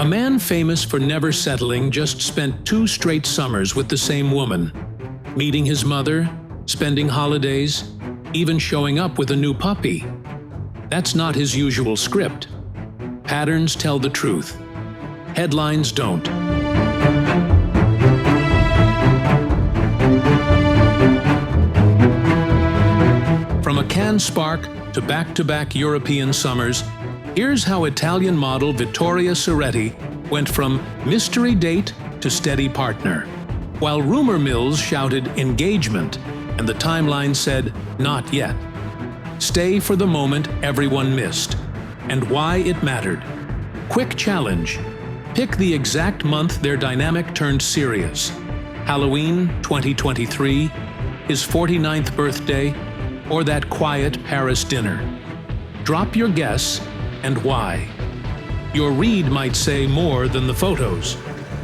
man famous for never settling just spent 2 straight summers with the same woman, meeting his mother, spending holidays, even showing up with a new puppy. That's not his usual script. Patterns tell the truth. Headlines don't. From a Cannes spark to back-to-back European summers, here's how Italian model Vittoria Ceretti went from mystery date to steady partner. While rumor mills shouted engagement and the timeline said not yet. Stay for the moment everyone missed, and why it mattered. Quick challenge. Pick the exact month their dynamic turned serious. Halloween 2023, his 49th birthday, or that quiet Paris dinner. Drop your guess and why. Your read might say more than the photos.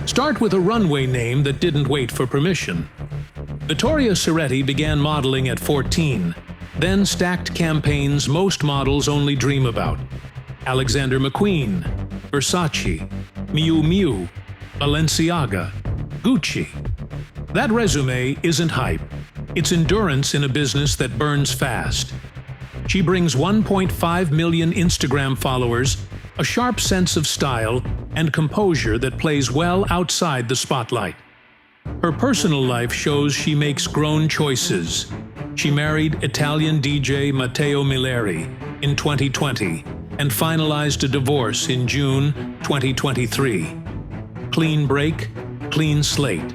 Start with a runway name that didn't wait for permission. Vittoria Ceretti began modeling at 14, then stacked campaigns most models only dream about. Alexander McQueen, Versace, Miu Miu, Balenciaga, Gucci. That resume isn't hype. It's endurance in a business that burns fast. She brings 1.5 million Instagram followers, a sharp sense of style, and composure that plays well outside the spotlight. Her personal life shows she makes grown choices. She married Italian DJ Matteo Milleri in 2020 and finalized a divorce in June 2023. Clean break, clean slate.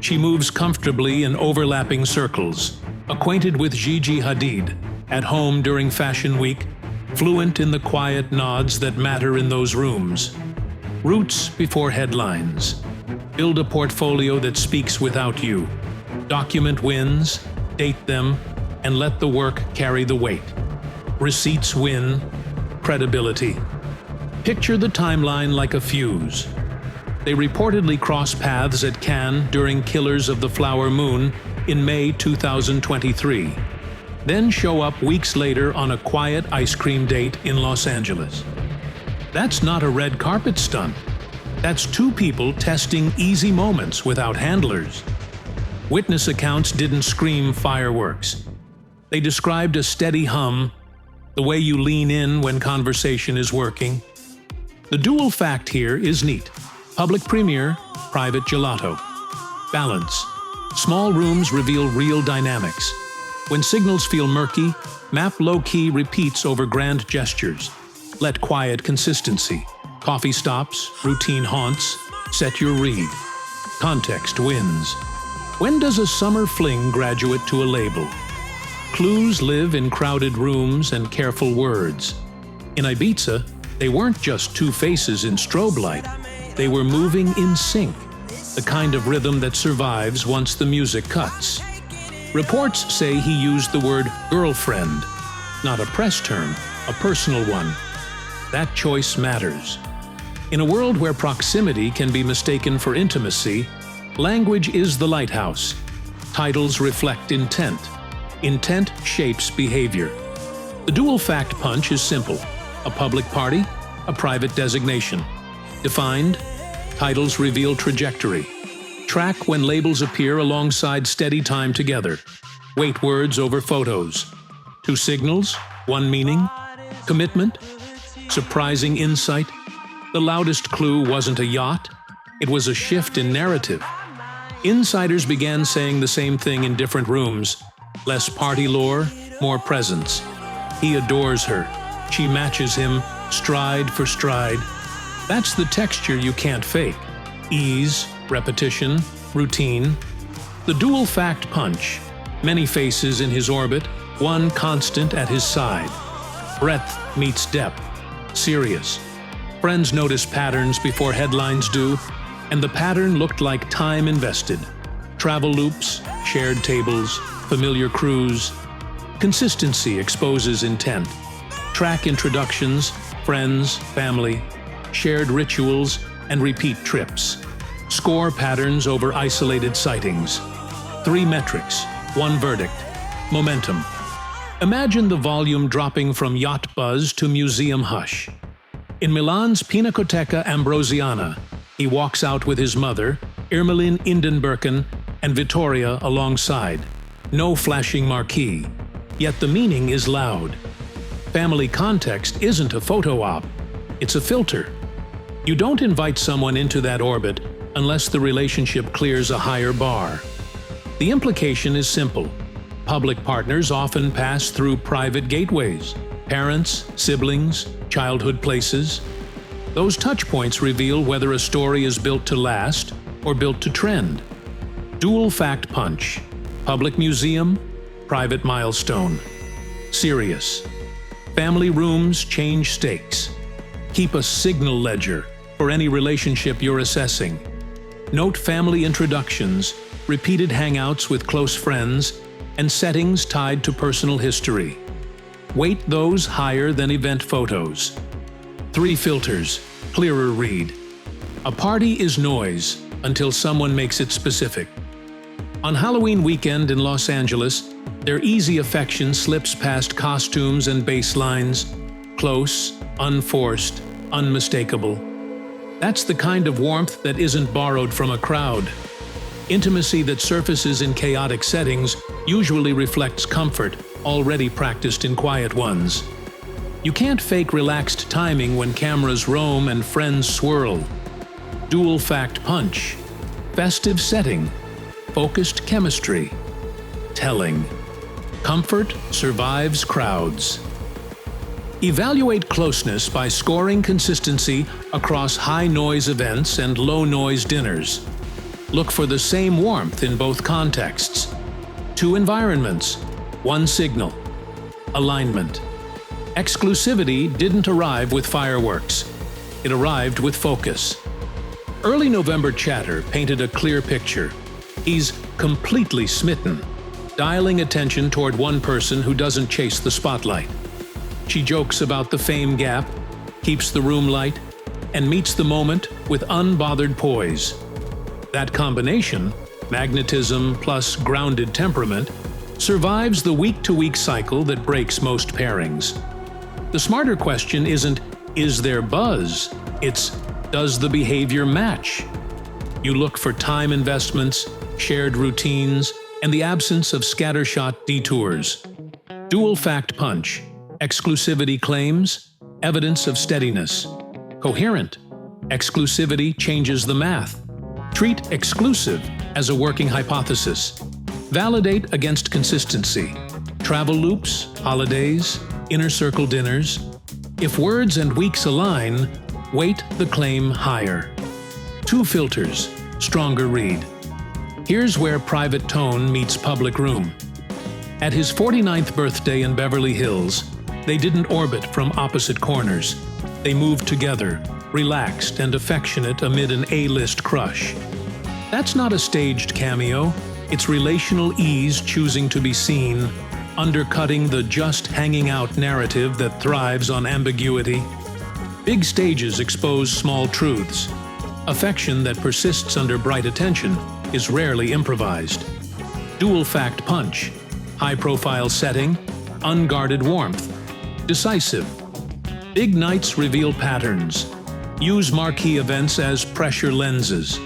She moves comfortably in overlapping circles, acquainted with Gigi Hadid, at home during Fashion Week, fluent in the quiet nods that matter in those rooms. Roots before headlines. Build a portfolio that speaks without you. Document wins, date them, and let the work carry the weight. Receipts win, credibility. Picture the timeline like a fuse. They reportedly cross paths at Cannes during Killers of the Flower Moon in May 2023. Then show up weeks later on a quiet ice cream date in Los Angeles. That's not a red carpet stunt. That's 2 people testing easy moments without handlers. Witness accounts didn't scream fireworks. They described a steady hum, the way you lean in when conversation is working. The dual fact here is neat. Public premiere, private gelato. Balance. Small rooms reveal real dynamics. When signals feel murky, map low-key repeats over grand gestures. Let quiet consistency. Coffee stops, routine haunts, set your read. Context wins. When does a summer fling graduate to a label? Clues live in crowded rooms and careful words. In Ibiza, they weren't just 2 faces in strobe light. They were moving in sync, the kind of rhythm that survives once the music cuts. Reports say he used the word girlfriend, not a press term, a personal one. That choice matters. In a world where proximity can be mistaken for intimacy, language is the lighthouse. Titles reflect intent. Intent shapes behavior. The dual fact punch is simple. A public party, a private designation. Defined, titles reveal trajectory. Track when labels appear alongside steady time together. Weight words over photos. 2 signals, 1 meaning. Commitment, surprising insight. The loudest clue wasn't a yacht, it was a shift in narrative. Insiders began saying the same thing in different rooms. Less party lore, more presence. He adores her. She matches him, stride for stride. That's the texture you can't fake. Ease, repetition, routine. The dual fact punch. Many faces in his orbit, one constant at his side. Breadth meets depth. Serious. Friends notice patterns before headlines do, and the pattern looked like time invested. Travel loops, shared tables, familiar crews. Consistency exposes intent. Track introductions, friends, family, shared rituals, and repeat trips. Score patterns over isolated sightings. 3 metrics, 1 verdict. Momentum. Imagine the volume dropping from yacht buzz to museum hush. In Milan's Pinacoteca Ambrosiana, he walks out with his mother, Irmelin Indenbirken, and Vittoria alongside. No flashing marquee, yet the meaning is loud. Family context isn't a photo op, it's a filter. You don't invite someone into that orbit unless the relationship clears a higher bar. The implication is simple. Public partners often pass through private gateways: parents, siblings, childhood places. Those touchpoints reveal whether a story is built to last or built to trend. Dual fact punch. Public museum, private milestone. Serious. Family rooms change stakes. Keep a signal ledger for any relationship you're assessing. Note family introductions, repeated hangouts with close friends, and settings tied to personal history. Weight those higher than event photos. 3 filters, clearer read. A party is noise until someone makes it specific. On Halloween weekend in Los Angeles, their easy affection slips past costumes and baselines, close, unforced, unmistakable. That's the kind of warmth that isn't borrowed from a crowd. Intimacy that surfaces in chaotic settings usually reflects comfort already practiced in quiet ones. You can't fake relaxed timing when cameras roam and friends swirl. Dual fact punch. Festive setting. Focused chemistry. Telling. Comfort survives crowds. Evaluate closeness by scoring consistency across high-noise events and low-noise dinners. Look for the same warmth in both contexts. 2 environments, 1 signal. Alignment. Exclusivity didn't arrive with fireworks. It arrived with focus. Early November chatter painted a clear picture. He's completely smitten, dialing attention toward one person who doesn't chase the spotlight. She jokes about the fame gap, keeps the room light, and meets the moment with unbothered poise. That combination, magnetism plus grounded temperament, survives the week-to-week cycle that breaks most pairings. The smarter question isn't, is there buzz? It's, does the behavior match? You look for time investments, shared routines, and the absence of scattershot detours. Dual fact punch. Exclusivity claims, evidence of steadiness. Coherent. Exclusivity changes the math. Treat exclusive as a working hypothesis. Validate against consistency. Travel loops, holidays, inner circle dinners. If words and weeks align, weight the claim higher. 2 filters, stronger read. Here's where private tone meets public room. At his 49th birthday in Beverly Hills, they didn't orbit from opposite corners. They moved together, relaxed and affectionate amid an A-list crush. That's not a staged cameo, it's relational ease choosing to be seen, undercutting the just hanging out narrative that thrives on ambiguity. Big stages expose small truths. Affection that persists under bright attention is rarely improvised. Dual fact punch. High-profile setting, unguarded warmth. Decisive. Big nights reveal patterns. Use marquee events as pressure lenses.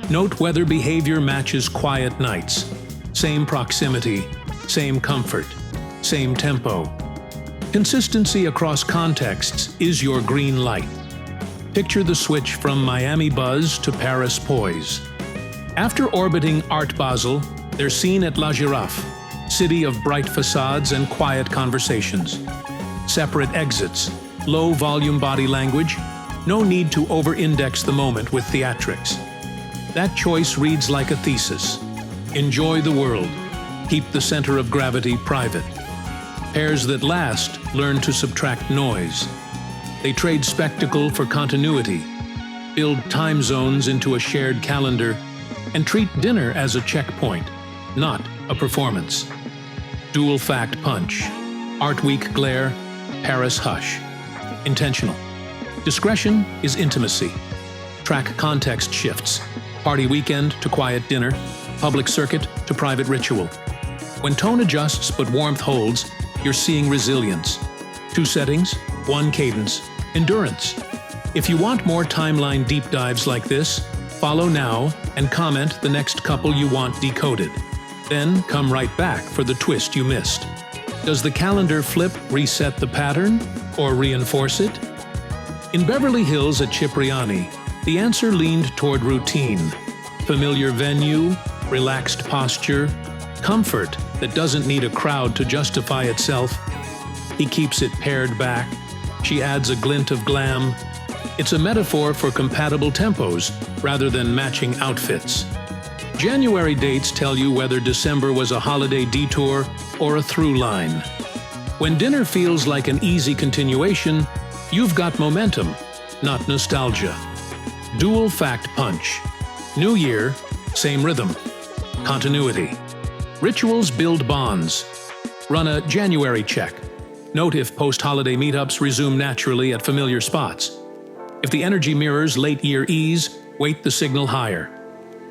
Note whether behavior matches quiet nights. Same proximity, same comfort, same tempo. Consistency across contexts is your green light. Picture the switch from Miami buzz to Paris poise. After orbiting Art Basel, they're seen at La Giraffe, city of bright facades and quiet conversations. Separate exits, low-volume body language, no need to over-index the moment with theatrics. That choice reads like a thesis. Enjoy the world. Keep the center of gravity private. Pairs that last learn to subtract noise. They trade spectacle for continuity, build time zones into a shared calendar, and treat dinner as a checkpoint, not a performance. Dual fact punch. Art Week glare, Paris hush. Intentional. Discretion is intimacy. Track context shifts. Party weekend to quiet dinner, public circuit to private ritual. When tone adjusts but warmth holds, you're seeing resilience. 2 settings, 1 cadence, endurance. If you want more timeline deep dives like this, follow now and comment the next couple you want decoded. Then come right back for the twist you missed. Does the calendar flip reset the pattern or reinforce it? In Beverly Hills at Cipriani, the answer leaned toward routine. Familiar venue, relaxed posture, comfort that doesn't need a crowd to justify itself. He keeps it pared back. She adds a glint of glam. It's a metaphor for compatible tempos rather than matching outfits. January dates tell you whether December was a holiday detour or a through line. When dinner feels like an easy continuation, you've got momentum, not nostalgia. Dual fact punch. New year, same rhythm. Continuity. Rituals build bonds. Run a January check. Note if post-holiday meetups resume naturally at familiar spots. If the energy mirrors late year ease, weight the signal higher.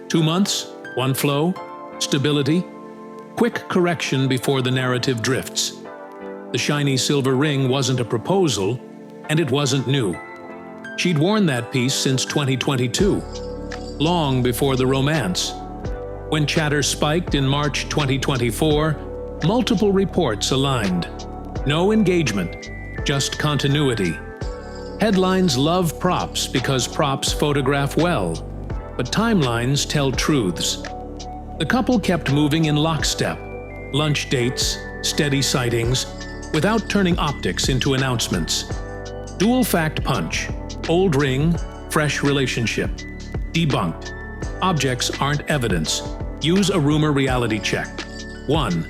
2 months, one flow, stability, quick correction before the narrative drifts. The shiny silver ring wasn't a proposal, and it wasn't new. She'd worn that piece since 2022, long before the romance. When chatter spiked in March 2024, multiple reports aligned. No engagement, just continuity. Headlines love props because props photograph well, but timelines tell truths. The couple kept moving in lockstep, lunch dates, steady sightings, without turning optics into announcements. Dual fact punch. Old ring, fresh relationship. Debunked. Objects aren't evidence. Use a rumor reality check. 1.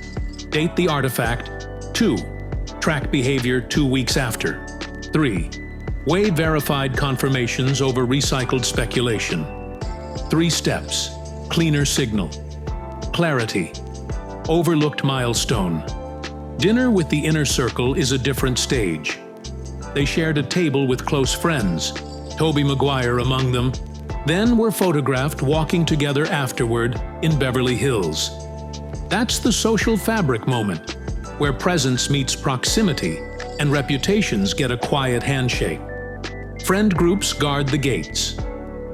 Date the artifact. 2. Track behavior 2 weeks after. 3. Weigh verified confirmations over recycled speculation. 3 steps. Cleaner signal. Clarity. Overlooked milestone. Dinner with the inner circle is a different stage. They shared a table with close friends, Tobey Maguire among them, then were photographed walking together afterward in Beverly Hills. That's the social fabric moment, where presence meets proximity and reputations get a quiet handshake. Friend groups guard the gates.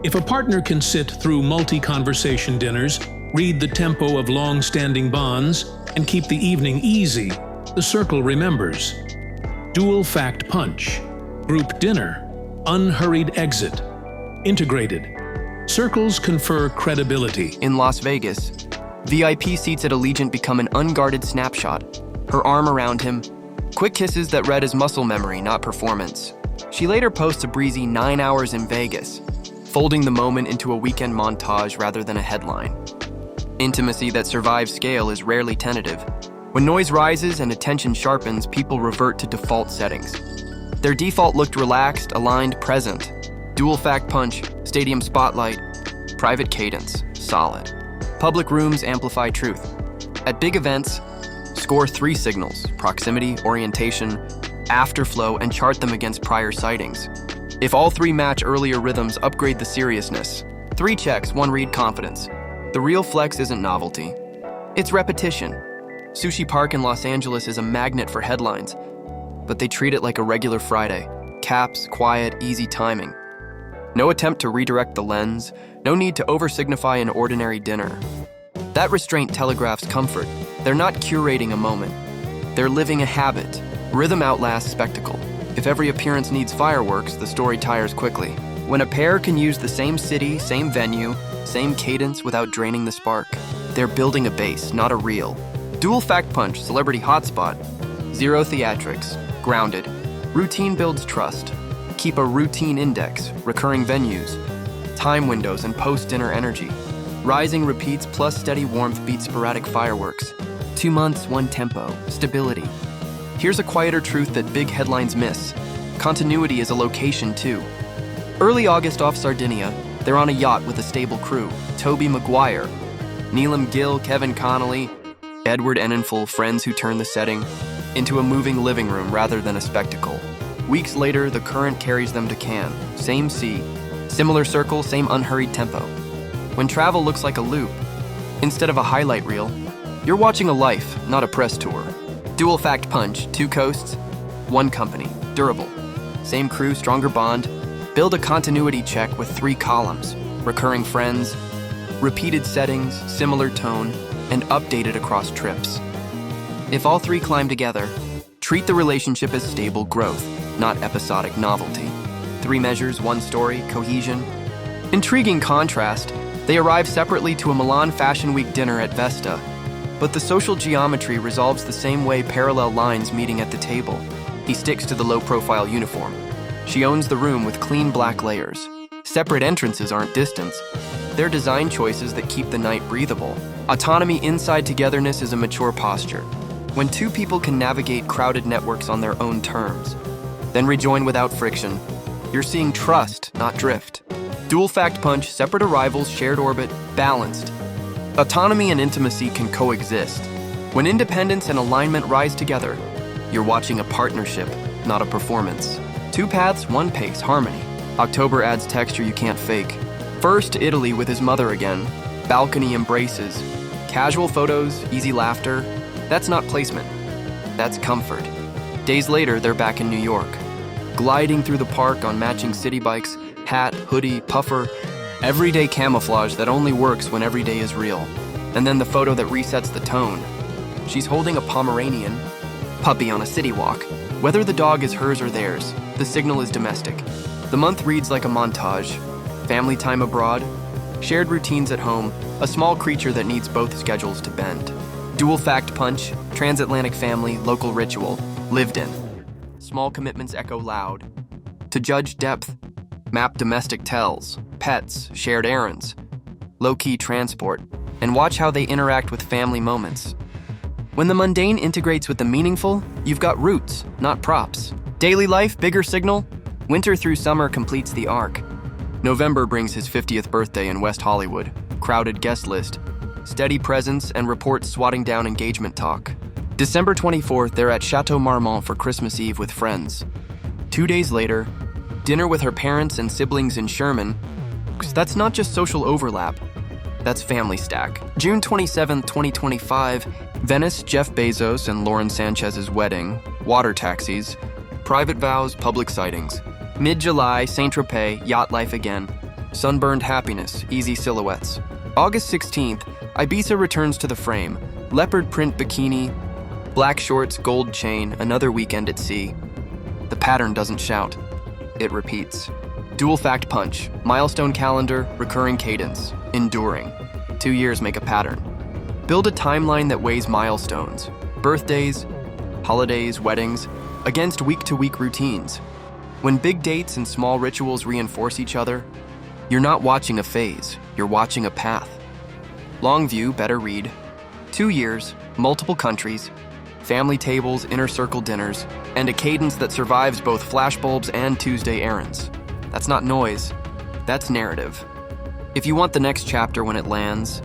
If a partner can sit through multi-conversation dinners, read the tempo of long-standing bonds, and keep the evening easy, the circle remembers. Dual fact punch. Group dinner. Unhurried exit. Integrated. Circles confer credibility. In Las Vegas, VIP seats at Allegiant become an unguarded snapshot. Her arm around him. Quick kisses that read as muscle memory, not performance. She later posts a breezy 9 hours in Vegas, folding the moment into a weekend montage rather than a headline. Intimacy that survives scale is rarely tentative. When noise rises and attention sharpens, people revert to default settings. Their default looked relaxed, aligned, present. Dual fact punch, stadium spotlight, private cadence, solid. Public rooms amplify truth. At big events, score 3 signals: proximity, orientation, afterflow, and chart them against prior sightings. If all 3 match earlier rhythms, upgrade the seriousness. 3 checks, 1 read confidence. The real flex isn't novelty. It's repetition. Sushi Park in Los Angeles is a magnet for headlines, but they treat it like a regular Friday. Caps, quiet, easy timing. No attempt to redirect the lens, no need to over-signify an ordinary dinner. That restraint telegraphs comfort. They're not curating a moment. They're living a habit. Rhythm outlasts spectacle. If every appearance needs fireworks, the story tires quickly. When a pair can use the same city, same venue, same cadence without draining the spark, they're building a base, not a reel. Dual fact punch, celebrity hotspot. 0 theatrics, grounded. Routine builds trust. Keep a routine index, recurring venues, time windows, and post-dinner energy. Rising repeats plus steady warmth beat sporadic fireworks. 2 months, 1 tempo, stability. Here's a quieter truth that big headlines miss. Continuity is a location too. Early August off Sardinia, they're on a yacht with a stable crew. Tobey Maguire, Neelam Gill, Kevin Connolly, Edward Enninful, friends who turn the setting into a moving living room rather than a spectacle. Weeks later, the current carries them to Cannes. Same sea, similar circle, same unhurried tempo. When travel looks like a loop, instead of a highlight reel, you're watching a life, not a press tour. Dual fact punch, 2 coasts, 1 company, durable. Same crew, stronger bond, Build a continuity check with 3 columns: recurring friends, repeated settings, similar tone, and updated across trips. If all 3 climb together, treat the relationship as stable growth, not episodic novelty. 3 measures, 1 story, cohesion. Intriguing contrast, they arrive separately to a Milan Fashion Week dinner at Vesta, but the social geometry resolves the same way parallel lines meeting at the table. He sticks to the low-profile uniform. She owns the room with clean black layers. Separate entrances aren't distance. They're design choices that keep the night breathable. Autonomy inside togetherness is a mature posture. When 2 people can navigate crowded networks on their own terms, then rejoin without friction, you're seeing trust, not drift. Dual fact punch, separate arrivals, shared orbit, balanced. Autonomy and intimacy can coexist. When independence and alignment rise together, you're watching a partnership, not a performance. 2 paths, 1 pace, harmony. October adds texture you can't fake. First, Italy with his mother again. Balcony embraces. Casual photos, easy laughter. That's not placement. That's comfort. Days later, they're back in New York. Gliding through the park on matching city bikes, hat, hoodie, puffer. Everyday camouflage that only works when every day is real. And then the photo that resets the tone. She's holding a Pomeranian puppy on a city walk. Whether the dog is hers or theirs, the signal is domestic. The month reads like a montage. Family time abroad, shared routines at home, a small creature that needs both schedules to bend. Dual fact punch, transatlantic family, local ritual, lived in. Small commitments echo loud. To judge depth, map domestic tells, pets, shared errands, low-key transport, and watch how they interact with family moments. When the mundane integrates with the meaningful, you've got roots, not props. Daily life, bigger signal. Winter through summer completes the arc. November brings his 50th birthday in West Hollywood. Crowded guest list. Steady presence and reports swatting down engagement talk. December 24th, they're at Chateau Marmont for Christmas Eve with friends. 2 days later, dinner with her parents and siblings in Sherman. That's not just social overlap. That's family stack. June 27, 2025, Venice, Jeff Bezos and Lauren Sanchez's wedding, water taxis, private vows, public sightings. Mid-July, Saint-Tropez, yacht life again. Sunburned happiness, easy silhouettes. August 16th, Ibiza returns to the frame. Leopard print bikini, black shorts, gold chain, another weekend at sea. The pattern doesn't shout. It repeats. Dual fact punch, milestone calendar, recurring cadence, enduring. 2 years make a pattern. Build a timeline that weighs milestones, birthdays, holidays, weddings, against week-to-week routines. When big dates and small rituals reinforce each other, you're not watching a phase, you're watching a path. Long view, better read. 2 years, multiple countries, family tables, inner circle dinners, and a cadence that survives both flashbulbs and Tuesday errands. That's not noise, that's narrative. If you want the next chapter when it lands,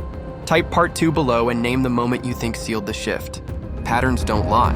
type part 2 below and name the moment you think sealed the shift. Patterns don't lie.